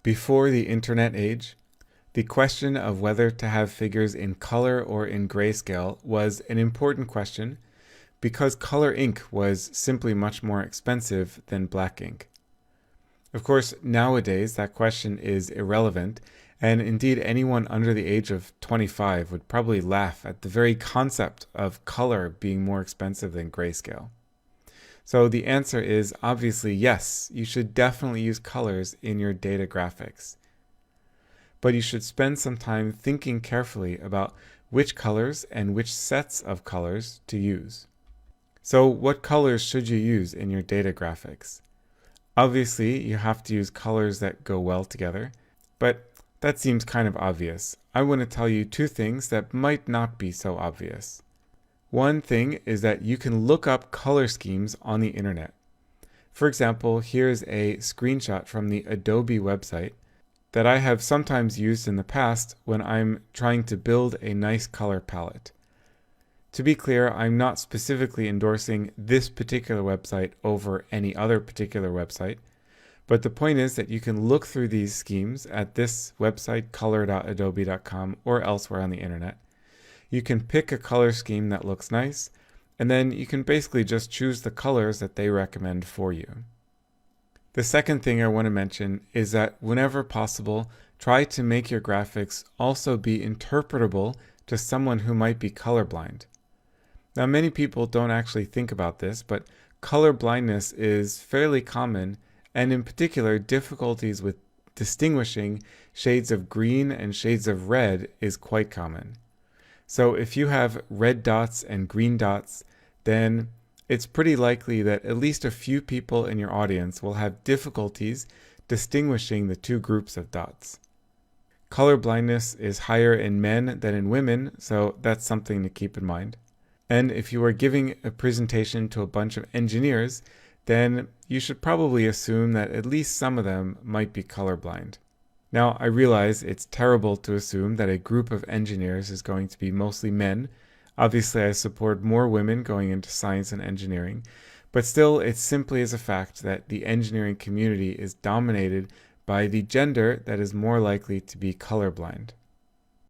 Before the internet age, the question of whether to have figures in color or in grayscale was an important question because color ink was simply much more expensive than black ink. Of course, nowadays that question is irrelevant, and indeed anyone under the age of 25 would probably laugh at the very concept of color being more expensive than grayscale. So the answer is obviously yes, you should definitely use colors in your data graphics. But you should spend some time thinking carefully about which colors and which sets of colors to use. So what colors should you use in your data graphics? Obviously, you have to use colors that go well together, but that seems kind of obvious. I want to tell you two things that might not be so obvious. One thing is that you can look up color schemes on the internet. For example, here's a screenshot from the Adobe website that I have sometimes used in the past when I'm trying to build a nice color palette. To be clear, I'm not specifically endorsing this particular website over any other particular website, but the point is that you can look through these schemes at this website, color.adobe.com, or elsewhere on the internet. You can pick a color scheme that looks nice, and then you can basically just choose the colors that they recommend for you. The second thing I want to mention is that whenever possible, try to make your graphics also be interpretable to someone who might be colorblind. Now, many people don't actually think about this, but color blindness is fairly common, and in particular, difficulties with distinguishing shades of green and shades of red is quite common. So if you have red dots and green dots, then it's pretty likely that at least a few people in your audience will have difficulties distinguishing the two groups of dots. Color blindness is higher in men than in women, so that's something to keep in mind. And if you are giving a presentation to a bunch of engineers, then you should probably assume that at least some of them might be colorblind. Now, I realize it's terrible to assume that a group of engineers is going to be mostly men. Obviously, I support more women going into science and engineering, but still, it simply is a fact that the engineering community is dominated by the gender that is more likely to be colorblind.